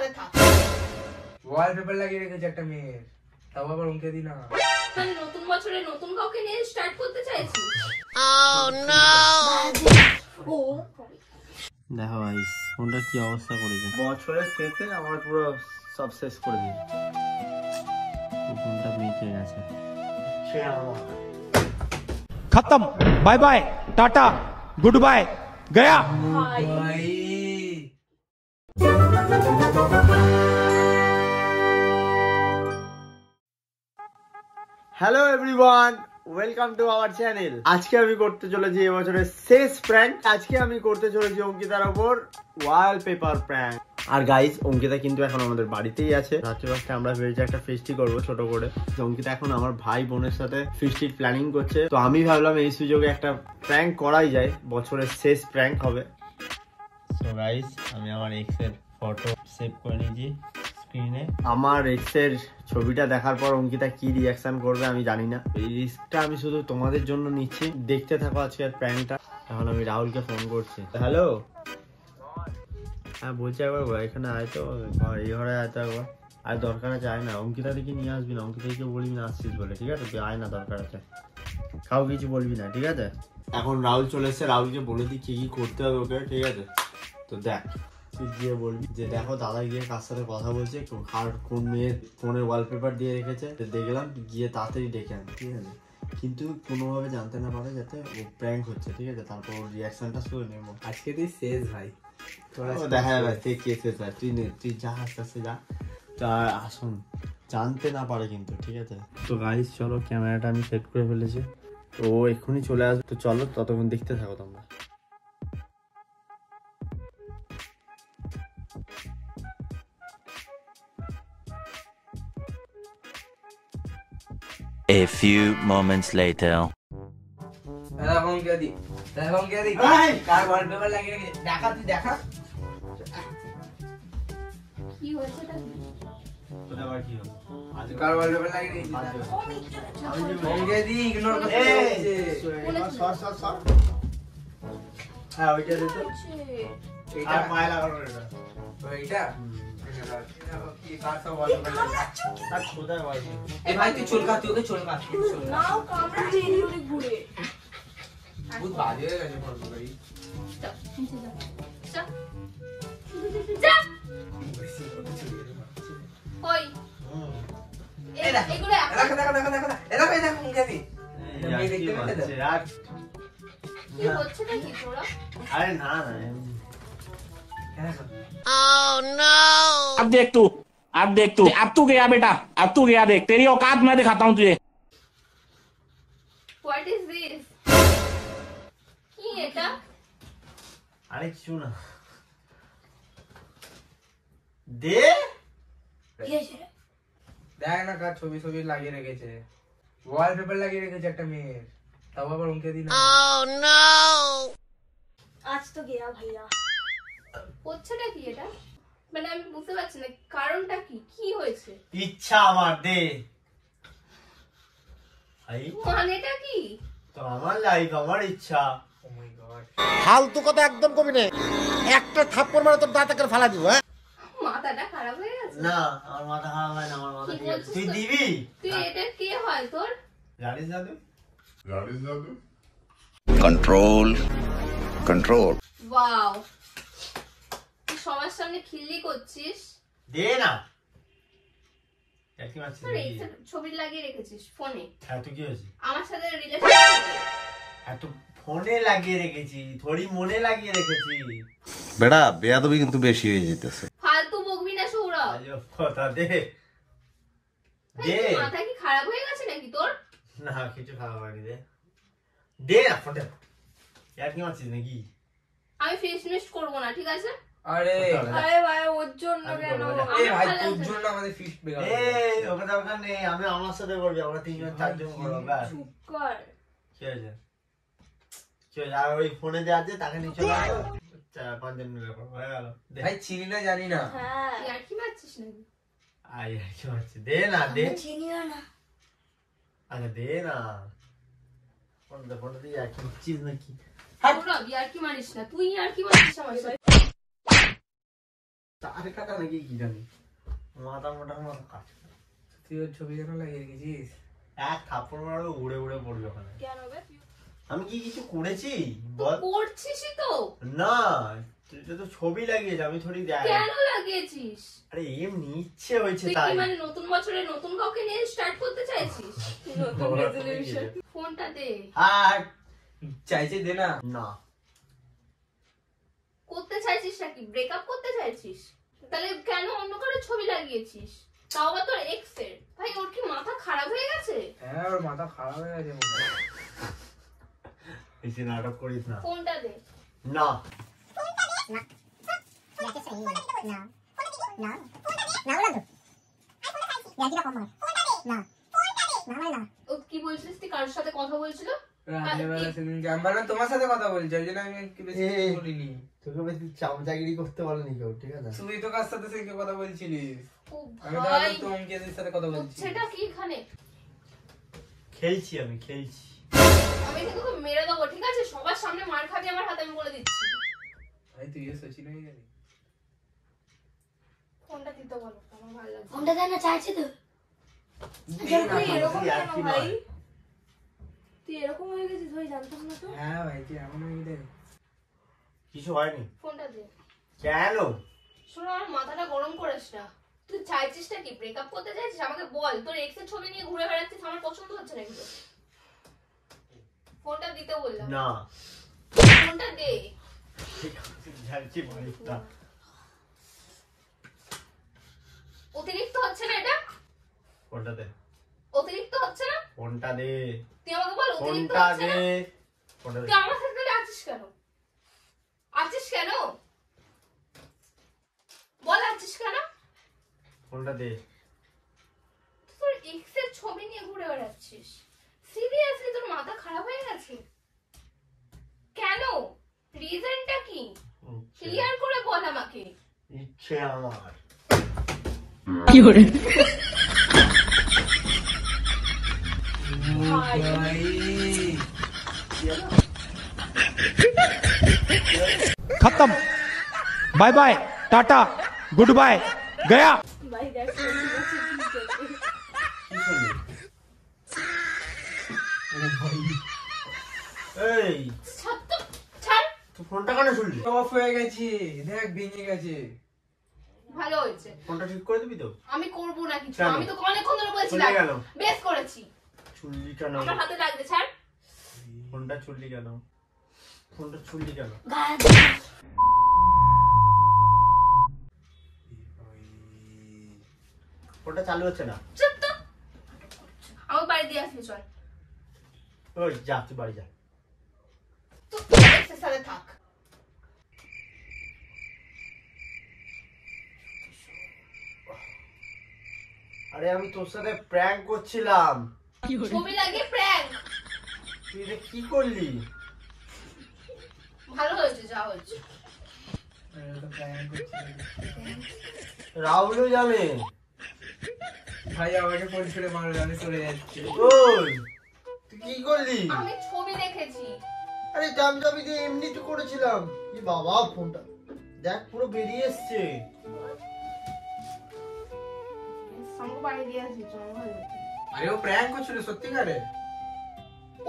আরে থাক ওয়ালপেপার লাগিয়ে রেখেছে একটা মেয়ের, তাও আবার উনকে দি না। মানে নতুন বছরে নতুন কাউকে নিয়ে স্টার্ট করতে চাইছি। দেখো ভাই ফোনটা কি অবস্থা করেছে, বছরের শেষে আমার পুরো সব শেষ করে দিয়ে ফোনটা বেঁচে গেছে। खत्म, bye bye, tata, good bye, गया। ভাই hello everyone, welcome to our channel. আজকে আমি করতে চলেছি এবছরের শেষ প্র্যাঙ্ক। আজকে আমি করতে চলেছি অঙ্কিতার ওপর ওয়ালপেপার প্র্যাঙ্ক। আর গাইস, অঙ্কিতা কিন্তু এখন আমাদের বাড়িতেই আছে। রাত্রিবাসটা আমরা ভেবেছি একটা ফিস্টি করবো ছোট করে। অঙ্কিতা এখন আমার ভাই বোনের সাথে ফিস্টির প্ল্যানিং করছে, তো আমি ভাবলাম এই সুযোগে একটা প্র্যাঙ্ক করাই যায়, বছরের শেষ প্র্যাঙ্ক হবে। সো গাইস, আমি আমার এক্স এর ফটো সেভ করে নিয়েছি স্ক্রিনে। আমার এক্স এর ছবিটা দেখার পর অঙ্কিতা কি রিয়াকশন করবে আমি জানি না। এই রিস্কটা আমি শুধু তোমাদের জন্য নিচ্ছি, দেখতে থাকো আজকের প্র্যাঙ্কটা। এখন আমি রাহুলকে ফোন করছি। হ্যালো, হ্যাঁ বলছি একবার এখানে আয় তো, এই ঘরে আয় তো একবার। আর দরকার আছে আয় না, অঙ্কিতা দিকে নিয়ে আসবি না, অঙ্কিতাকে বলবি না আসছিস বলে, ঠিক আছে? তুই আয় না, দরকার আছে, কাউ কিছু বলবি না, ঠিক আছে? এখন রাহুল চলে এসছে, রাহুলকে বলে দিই কি কি করতে হবে ওকে, ঠিক আছে? তো দেখ, তুই গিয়ে বলবি যে দেখো দাদা গিয়ে কার সাথে কথা বলছে, আর কোন মেয়ের ফোনের ওয়ালপেপার দিয়ে রেখেছে দেখলাম, গিয়ে তাড়াতাড়ি ডেকে আন, ঠিক আছে? কিন্তু কোনোভাবে জানতে না পারে যাতে ও প্র্যাঙ্ক হচ্ছে, ঠিক আছে? তারপর ওর রিয়াকশনটা শুনে নেবো। আজকে তুই শেষ ভাই, দেখা যাবে কে শেষ হয়। তুই যা আস্তে আস্তে যা, তা আসুন জানতে না পারে কিন্তু, ঠিক আছে? তো গাইস চলো, ক্যামেরাটা আমি সেট করে ফেলেছি, তো ও এক্ষুনি চলে আসবে। তো চলো ততক্ষণ দেখতে থাকো তোমরা। A few moments later. এখন কে দি, এখন কে দি, কার ওয়ালপেপার লাগিয়ে রেখেছে দেখা, তুই দেখা কি হয়েছে এটা? তোদের আবার কি হলো? আজ কার ওয়ালপেপার লাগিয়ে রেখেছে ওনকে দি, ইগনোর করতে হচ্ছে। সর হ্যাঁ ওইটা দে তো, এইটা আর পায়ে লাগানো এটা, এইটা কি কার সব ওয়ালপেপার লাগিয়ে। আর কোথায় বলবি? এ ভাই তুই চুলকা, তুই ওকে চুলকা, নাও কামড়া চেরি ওরে ঘুরে। বহুত বাজে হয়ে গেছে ফটোগ্রাফি। যা, নিচে যা। যা। ওই এগুলো দেখা দেখা দেখা দেখা দেখা দেখা ওনকে দি। এই কি হচ্ছে यार? কি হচ্ছে নাকি তোরা? আরে না না, अब देख तू, अब तू गया बेटा, अब तू गया, देख तेरी औकात मैं दिखाता हूँ तुझे। What is this? কি এটা? আরে কিছু না, দে দেখ না কার ছবি ছবি লাগিয়ে রেখেছে, ওয়ালপেপার লাগিয়ে রেখেছে একটা মেয়ের, তাও আবার উনকে দি না। आज तो गया भैया। হচ্ছেটা কি এটা? মানে আমি বুঝতে পারছি না কারণটা কি, কি হয়েছে? ইচ্ছা আমার দে। আই মানেটা কি? তো আমার লাইফ আমার ইচ্ছা। ও মাই গড, ফালতু কথা একদম কবি না, একটা থাপ্পড় মারা তোর দাঁত করে ফালা দিব। হ্যাঁ মাথাটা খারাপ হয়ে গেছে? না আমার মাথা খারাপ হয় না, আমার মাথা কি ঠিক আছে। বলছিস তুই তুই? দিবি? তুই এটা কে হয় তোর? জানিস না তুই? Control. Control. ওয়াও, তুই সবার সামনে খিল্লি করছিস? দে না, একই মারছিস তোর নাকি? এই ছবি লাগিয়ে রেখেছিস ফোনে, এত কি হয়েছে? আমার সাথে রিলেশন? এত ফোনে লাগিয়ে রেখেছি, থোড়ি মনে লাগিয়ে রেখেছি। বেটা বেয়াদবি কিন্তু বেশি হয়ে যেতেছে। ফালতু বকবি না সৌরভ। আজব কথা, দে দে। তোর মাথা কি খারাপ হয়ে গেছে নাকি তোর? না কিছু খারাপ হয়নি, দে দে না ফোনটা। একই মারছিস নাকি? আমি ফেস মিস্ট করবো না, ঠিক আছে? আরে अरे भाई ওর জন্য আমি কেন? করবো না। এই ভাই তোর জন্য আমাদের ফিস্ট বেকার হয়ে গেছে। এই ওকে দরকার নেই, আমি আমার সাথে করবি, আমরা তিনজন চারজন করবো ব্যাস। চুপ কর। কি হয়েছে? কি হয়েছে? আর ওই ফোনে যে আছে তাকে নিয়ে চলে আসো, 5 জন মিলে করবো, হয়ে গেল। দে ভাই চিনি না জানি না, হ্যাঁ তুই আর কি মারছিস নাকি? আই আর কি মারছিস? দে না দে, চিনিও না। আরে দে না, ফোনটা দিয়ে আর কি মারছিস নাকি? সৌরভ আর কি মারিস না, তুই আর কি মারিস আমার সাথে? তার কাটা নাকি কি জানি, মাথা মোটা মাথা কাট। তুই ওর ছবি কেন লাগিয়ে রেখেছিস? এক থাপ্পড় মারবে উড়ে উড়ে পড়বে ওখানে। কেন বে? আমি কি কিছু করেছি বল? করছিসই তো। না, তুই তো ছবি লাগিয়েছ, আমি থোড়ি যাই। কেন লাগিয়েছিস? আরে এমনি ইচ্ছে হয়েছে তুই তাই। কি মানে নতুন বছরে নতুন কাউকে নিয়ে স্টার্ট করতে চাইছিস? নতুন রেজলিউশন। ফোনটা দে। আর চাইছে দে না। না, করতে চাইছিস নাকি? ব্রেকআপ করতে চাইছিস? তাহলে কেন অন্য কারো ছবি লাগিয়েছিস? তাও আবার তোর এক্স এর। ভাই ওর কি মাথা খারাপ হয়ে গেছে? হ্যাঁ ওর মাথা খারাপ হয়ে গেছে মনে হয়। বেশি নাটক করিস না। ফোনটা দে। না, ও কি বলছিস? তুই কারোর সাথে কথা বলছিল? রাত্রেবেলা সেদিনকে আমি ভাবলাম তোমার সাথে কথা বলছি, ওই জন্য আমি একটু বেশি এই। বলিনি। তোকে বেশি চামচাগিরি করতে বলেনি কেউ, ঠিক আছে? তুই তো কার সাথে সেদিনকে কথা বলছিলিস? ও আমি তো ভাই, ভাবলাম তো অঙ্কিতের সাথে কথা বলছি। সেটা কি এখানে? খেলছি, আমি খেলছি। আমি কিন্তু তোকে মেরে দেবো, ঠিক আছে? সবার সামনে মার খাবি আমার হাতে, আমি বলে দিচ্ছি। ভাই তুই সচিন হয়ে গেলি। ফোনটা দিতে বলো, আমার ভালো লাগছে। ফোনটা দেন না, চাইছে তো। তুই এরকম আর কেন কি ভাই? নয়। তুই এরকম হয়ে গেছিস ভাই, জানতাম না তো। হ্যাঁ ভাই তুই এমন হয়ে গেলি। কিছু হয়নি। ফোনটা দে। কেন? শোনো, আমার মাথাটা গরম করিস না। তুই চাইছিস নাকি? ব্রেকআপ করতে চাইছিস? আমাকে বল। তোর এক্স এর ছবি নিয়ে ঘুরে বেড়াচ্ছিস, আমার পছন্দ হচ্ছে নাকি তোর? ফোনটা দিতে বললাম। না, ফোনটা দে। ঠিক আছে, ঝাড়ছি বাড়িটা। অতিরিক্ত হচ্ছে না এটা? ফোনটা দে, অতিরিক্ত হচ্ছে না? ফোনটা দে, তুই আমাকে বল, অতিরিক্ত ফোনটা হচ্ছে দে, না? ফোনটা দে। তুই আমার সাথে তাহলে আছিস কেন? আছিস কেন? বল, আছিস কেন? ফোনটা দে। তুই তোর এক্স এর ছবি নিয়ে ঘুরে বেড়াচ্ছিস? সিরিয়াসলি তোর মাথা খারাপ হয়ে গেছে? কেন? রিজনটা কি? ক্লিয়ার করে বল আমাকে। ইচ্ছে আমার। ভাই, ভাই खत्म bye bye tata good bye गया ভাই দেখ সত্যি বলছি, কি করতে? কি শুনলি? এই, ছাড় তো, ছাড়। তুই ফোনটা কেন শুনলি? অফ হয়ে গেছি, দেখ ভেঙে গেছে। ভালো হয়েছে। ফোনটা ঠিক করে দিবি তো? আমি করবো না কিছু। কেন? আমি তো অনেকক্ষণ ধরে বলছিলাম। চলে গেল। বেশ করেছি। চুল্লি কেন? আমার হাতে লাগবে, ছাড়। ফোনটা চুল্লি কেন? ফোনটা চুল্লি কেন? গায়ে দে। ফোনটা চালু হচ্ছে না। চুপ তো। আমার বাড়ি দিয়ে আসবি, চল। ওই যা, তুই বাড়ি যা। তুই এক্সের সাথে থাক। আরে আমি তোর সাথে প্র্যাঙ্ক করছিলাম। ছবি লাগিয়ে প্র্যাঙ্ক। তুই এটা কি করলি? ভালো হয়েছে, যা হয়েছে। রাহুলও জানে। ভাই আমাকে ফোন ছুড়ে মারবে, আমি চলে যাচ্ছি। ওই তুই কি করলি? আমি ছবি দেখেছি। আরে জামজামি দিয়ে এমনি তো করেছিলাম। কি বাবা, ফোনটা দেখ পুরো বেরিয়ে এসছে। আমার বাড়ি দিয়ে আসবি, চল, আমার ভালো হয়েছে। আরে ও প্র্যাঙ্ক করছিল সত্যিকারে।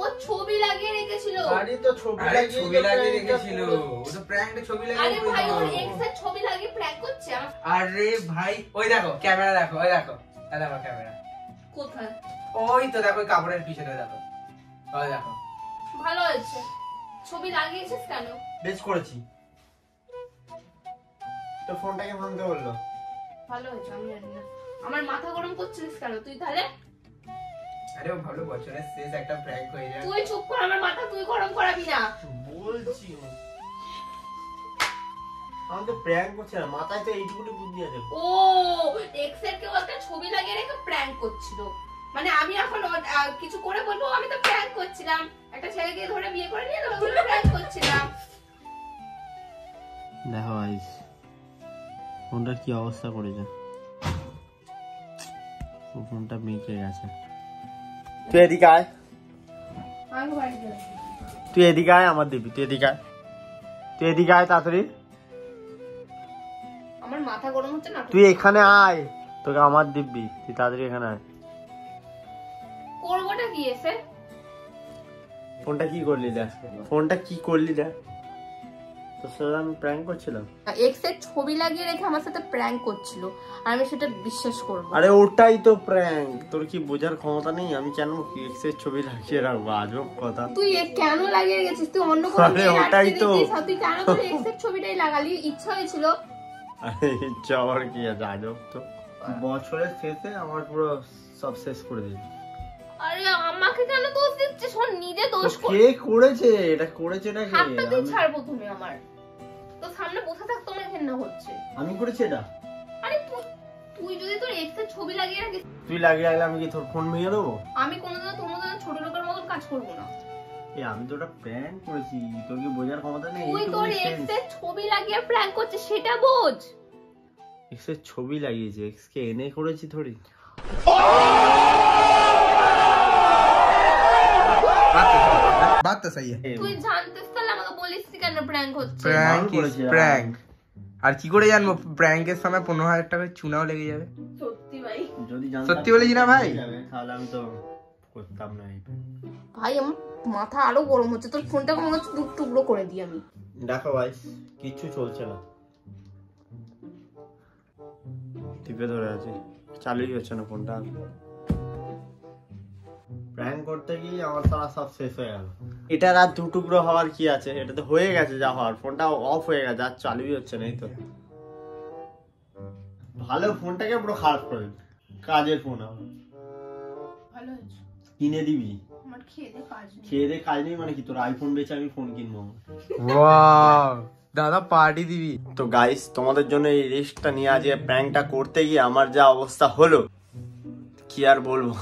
ও ছবি লাগিয়ে রেখেছিল। আরে তো ছবি আরে লাগিয়ে ছবি লাগিয়ে রেখেছিল, ও তো প্র্যাঙ্কটা ছবি আরে লাগিয়ে ভাই, ওর করেছিল। এক্স এর ছবি লাগিয়ে প্র্যাঙ্ক করছে। আরে ভাই ওই দেখো ক্যামেরা, দেখো ওই দেখো, এই দেখো ক্যামেরা, কোথায়? ওই তো দেখো ওই কাপড়ের পিছনে দেখো, ওই দেখো। ভালো হয়েছে। ছবি লাগিয়েছিস কেন? বেশ করেছি। তো ফোনটাকে ভাঙতে বললো। ভালো হয়েছে, আমি জানি না। আমার মাথা গরম করছিস কেন তুই তাহলে? আরে ও ভালো, বছরের শেষ একটা প্র্যাঙ্ক হয়ে যায়। তুই চুপ কর, আমার মাথা তুই গরম করাবি না। বলছি আমি তো প্র্যাঙ্ক করছি না, মাথায় তো এইটুকুনি বুদ্ধি আছে। ও এক্স এর কেউ একটা ছবি লাগিয়ে রেখে প্র্যাঙ্ক করছিল। মানে আমি এখন কিছু করে বলবো আমি তো প্র্যাঙ্ক করছিলাম, একটা ছেলেকে ধরে বিয়ে করে নিয়ে তো প্র্যাঙ্ক করছিলাম। দেখো গাইস, ফোনটার কি অবস্থা করেছে। ফোনটা মেকে গেছে। তুই এদিকে আয়, আমি বাড়ি যাই। তুই এদিকে আয়, আমার দিবি। তুই এদিকে আয়, তুই এদিকে আয় তাড়াতাড়ি। আমার মাথা গরম হচ্ছে না। তুই এখানে আয়, তোকে আমার দিব্যি, তুই তাড়াতাড়ি এখানে আয়। করবোটা কি এসে? ফোনটা কি করলি দেখ, ফোনটা কি করলি দেখ, তোর সাথে আমি প্র্যাঙ্ক করছিলাম। এক্স এর ছবি লাগিয়ে রেখে আমার সাথে প্র্যাঙ্ক করছিল, আর আমি সেটা বিশ্বাস করব? আরে ওটাই তো প্র্যাঙ্ক, তোর কি বোঝার ক্ষমতা নেই? আমি কেন এক্স এর ছবি লাগিয়ে রাখবো? আজব কথা। তুই কেন লাগিয়ে রেখেছিস? তুই অন্য কোনো আরে ওটাই তো, তুই কেন তোর এক্স এর ছবিটাই লাগালি? ইচ্ছা হয়েছিল? আরে ইচ্ছা আবার কি আছে? আজব তো, বছরের শেষে আমার পুরো সব শেষ করে দিবি। আরে আমাকে কেন দোষ দিচ্ছিস? শোন, নিজে দোষ কর। কে করেছে এটা? করেছে নাকি? হাতটা তুই ছাড়বো তুমি আমার, তো সামনে বসে থাক, তোমার ঘেন্না হচ্ছে। আমি করেছি এটা? আরে তুই যদি তোর এক্স এর ছবি লাগিয়ে রাখিস, তুই লাগিয়ে রাখলে আমি কি তোর ফোন ভেঙে দেবো? আমি কোনোদিনও তোর মতো ছোট লোকের মতন কাজ করবো না। এই আমি তো ওটা প্র্যাঙ্ক করেছি, তোর কি বোঝার ক্ষমতা নেই? তুই তোর এক্স এর ছবি লাগিয়ে প্র্যাঙ্ক করছিস, সেটা বোঝ। এক্স এর ছবি লাগিয়েছি, এক্স কে এনে করেছি থোড়ি। बात तो सही है। তুই জানতিস তাহলে আমাকে বলিস কেন প্র্যাঙ্ক হচ্ছে? Prank is prank. আর কি করে জানবো প্র্যাঙ্কের সময় 15,000 টাকা চুনাও লেগে যাবে? সত্যি ভাই, যদি জানতাম সত্যি বলেছি না ভাই? তাহলে আমি তো করতাম না এই prank। ভাই আমার মাথা আরো গরম হচ্ছে, তোর ফোনটাকে মনে হচ্ছে টুকরো করে দিই আমি। দেখো ভাই, কিচ্ছু চলছে না, টিপে ধরে আছি, চালুই হচ্ছে না ফোনটা। প্র্যাঙ্ক করতে গিয়ে আমার সারা সব শেষ হয়ে গেল। এটা রাত দু টুকরো হওয়ার কি আছে? এটা তো হয়ে গেছে যা হওয়ার, ফোনটা অফ হয়ে গেছে, আর চালুই হচ্ছে না। এই তো ভালো ফোনটাকে পুরো খারাপ করে দিল, কাজের ফোন আমার। ভালো হয়েছে, কিনে দিবি? আমার খেয়ে দে কাজ নেই। খেয়ে দে কাজ নেই মানে কি? তোর আইফোন বেচে আমি ফোন কিনবো? ওয়াও দাদা পার্টি দিবি? তো গাইস, তোমাদের জন্য এই রিস্কটা নিয়ে আজ প্র্যাঙ্কটা করতে গিয়ে আমার যা অবস্থা হলো কি আর বলবো।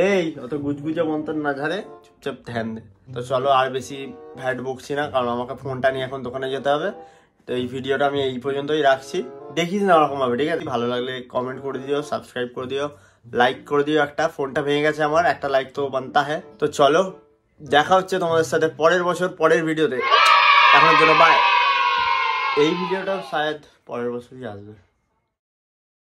এই অত গুজগুজে মন্তর না ঝাড়ে, চুপচাপ ধ্যান দে। তো চলো আর বেশি ভ্যাট বকছি না, কারণ আমাকে ফোনটা নিয়ে এখন দোকানে যেতে হবে। তো এই ভিডিওটা আমি এই পর্যন্তই রাখছি, দেখিস না ওরকম হবে, ঠিক আছে? ভালো লাগলে কমেন্ট করে দিও, সাবস্ক্রাইব করে দিও, লাইক করে দিও। একটা ফোনটা ভেঙে গেছে আমার, একটা লাইক তো বানতা হ্যাঁ। তো চলো, দেখা হচ্ছে তোমাদের সাথে পরের বছর পরের ভিডিওতে। এখনের জন্য বাই। এই ভিডিওটাও শায়দ পরের বছরই আসবে।